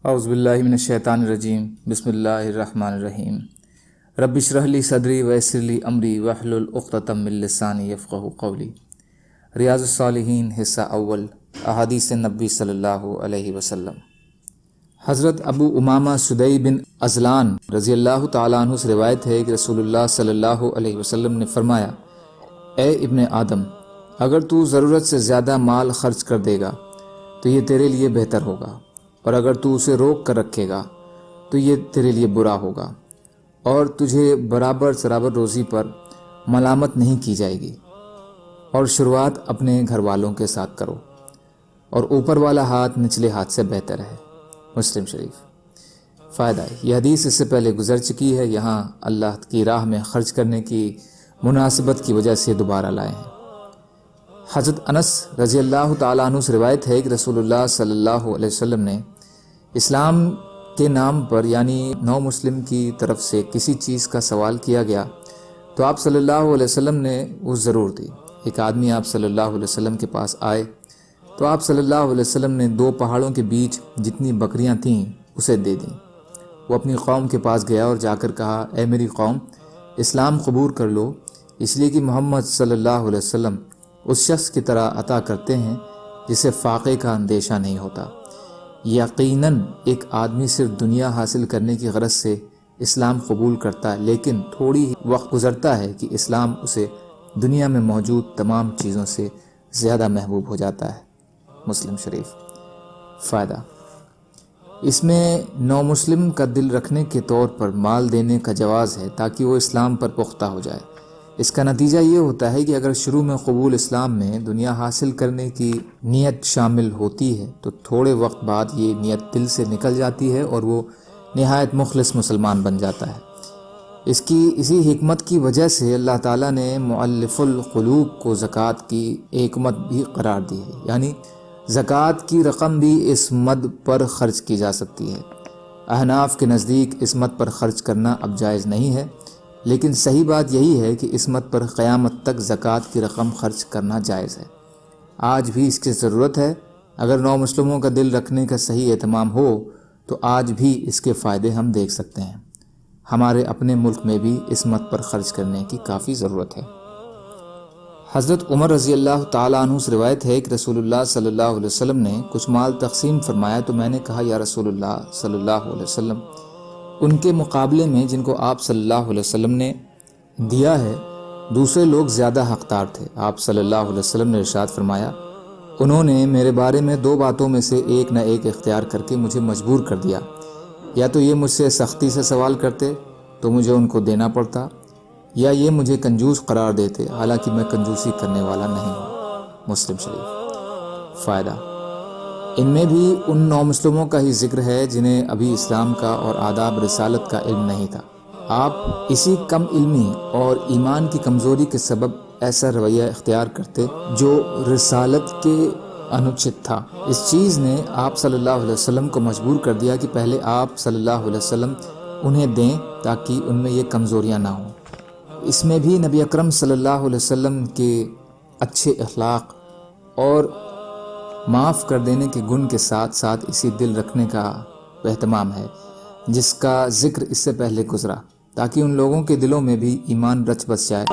اعوذ باللہ من الشیطان الرجیم، بسم اللہ الرحمن الرحیم۔ رب اشرح لی صدری ویسر لی امری واحلل عقدۃ من لسانی یفقہوا قولی۔ ریاض الصالحین حصہ اول، احادیث نبی صلی اللہ علیہ وسلم۔ حضرت ابو امامہ سدی بن ازلان رضی اللہ تعالیٰ عنہ سے روایت ہے کہ رسول اللہ صلی اللہ علیہ وسلم نے فرمایا، اے ابن آدم، اگر تو ضرورت سے زیادہ مال خرچ کر دے گا تو یہ تیرے لیے بہتر ہوگا، اور اگر تو اسے روک کر رکھے گا تو یہ تیرے لیے برا ہوگا، اور تجھے برابر روزی پر ملامت نہیں کی جائے گی، اور شروعات اپنے گھر والوں کے ساتھ کرو، اور اوپر والا ہاتھ نچلے ہاتھ سے بہتر ہے۔ مسلم شریف۔ فائدہ ہے، یہ حدیث اس سے پہلے گزر چکی ہے، یہاں اللہ کی راہ میں خرچ کرنے کی مناسبت کی وجہ سے دوبارہ لائے ہیں۔ حضرت انس رضی اللہ تعالیٰ عنہ سے روایت ہے کہ رسول اللہ صلی اللہ علیہ وسلم نے اسلام کے نام پر یعنی نو مسلم کی طرف سے کسی چیز کا سوال کیا گیا تو آپ صلی اللہ علیہ وسلم نے وہ ضرور دی۔ ایک آدمی آپ صلی اللہ علیہ وسلم کے پاس آئے تو آپ صلی اللہ علیہ وسلم نے 2 پہاڑوں کے بیچ جتنی بکریاں تھیں اسے دے دیں۔ وہ اپنی قوم کے پاس گیا اور جا کر کہا، اے میری قوم، اسلام قبول کر لو، اس لیے کہ محمد صلی اللہ علیہ وسلم اس شخص کی طرح عطا کرتے ہیں جسے فاقے کا اندیشہ نہیں ہوتا۔ یقیناً ایک آدمی صرف دنیا حاصل کرنے کی غرض سے اسلام قبول کرتا ہے، لیکن تھوڑی وقت گزرتا ہے کہ اسلام اسے دنیا میں موجود تمام چیزوں سے زیادہ محبوب ہو جاتا ہے۔ مسلم شریف۔ فائدہ، اس میں نو مسلم کا دل رکھنے کے طور پر مال دینے کا جواز ہے تاکہ وہ اسلام پر پختہ ہو جائے۔ اس کا نتیجہ یہ ہوتا ہے کہ اگر شروع میں قبول اسلام میں دنیا حاصل کرنے کی نیت شامل ہوتی ہے تو تھوڑے وقت بعد یہ نیت دل سے نکل جاتی ہے اور وہ نہایت مخلص مسلمان بن جاتا ہے۔ اسی حکمت کی وجہ سے اللہ تعالیٰ نے مؤلف القلوب کو زکوٰۃ کی ایک مد بھی قرار دی ہے، یعنی زکوٰۃ کی رقم بھی اس مد پر خرچ کی جا سکتی ہے۔ احناف کے نزدیک اس مد پر خرچ کرنا اب جائز نہیں ہے، لیکن صحیح بات یہی ہے کہ اس مد پر قیامت تک زکوٰۃ کی رقم خرچ کرنا جائز ہے۔ آج بھی اس کی ضرورت ہے۔ اگر نو مسلموں کا دل رکھنے کا صحیح اہتمام ہو تو آج بھی اس کے فائدے ہم دیکھ سکتے ہیں۔ ہمارے اپنے ملک میں بھی اس مد پر خرچ کرنے کی کافی ضرورت ہے۔ حضرت عمر رضی اللہ تعالیٰ عنہ سے روایت ہے کہ رسول اللہ صلی اللہ علیہ وسلم نے کچھ مال تقسیم فرمایا تو میں نے کہا، یا رسول اللہ صلی اللہ علیہ وسلم، ان کے مقابلے میں جن کو آپ صلی اللہ علیہ وسلم نے دیا ہے دوسرے لوگ زیادہ حقدار تھے۔ آپ صلی اللہ علیہ وسلم نے ارشاد فرمایا، انہوں نے میرے بارے میں 2 باتوں میں سے ایک نہ ایک اختیار کر کے مجھے مجبور کر دیا، یا تو یہ مجھ سے سختی سے سوال کرتے تو مجھے ان کو دینا پڑتا، یا یہ مجھے کنجوس قرار دیتے حالانکہ میں کنجوسی کرنے والا نہیں ہوں۔ مسلم شریف۔ فائدہ، ان میں بھی ان نو مسلموں کا ہی ذکر ہے جنہیں ابھی اسلام کا اور آداب رسالت کا علم نہیں تھا۔ آپ اسی کم علمی اور ایمان کی کمزوری کے سبب ایسا رویہ اختیار کرتے جو رسالت کے انوچت تھا۔ اس چیز نے آپ صلی اللہ علیہ وسلم کو مجبور کر دیا کہ پہلے آپ صلی اللہ علیہ وسلم انہیں دیں تاکہ ان میں یہ کمزوریاں نہ ہوں۔ اس میں بھی نبی اکرم صلی اللہ علیہ وسلم کے اچھے اخلاق اور معاف کر دینے کے گن کے ساتھ ساتھ اسی دل رکھنے کا اہتمام ہے جس کا ذکر اس سے پہلے گزرا، تاکہ ان لوگوں کے دلوں میں بھی ایمان رچ بس جائے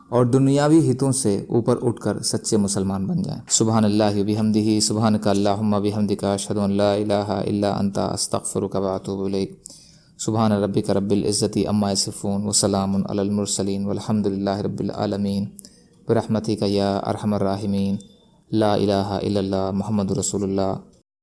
اور دنیاوی ہتوں سے اوپر اٹھ کر سچے مسلمان بن جائیں۔ سبحان اللہ بحمدہ، سبحانک اللہم بحمدک، اشہد ان لا الہ الا انت، استغفرک واتوب الیک۔ سبحان ربک رب العزت عما یصفون، وسلام علی المرسلین، والحمد للہ رب العالمین، برحمتک یا ارحم الراحمین، لا الہ الا اللہ، محمد رسول اللہ۔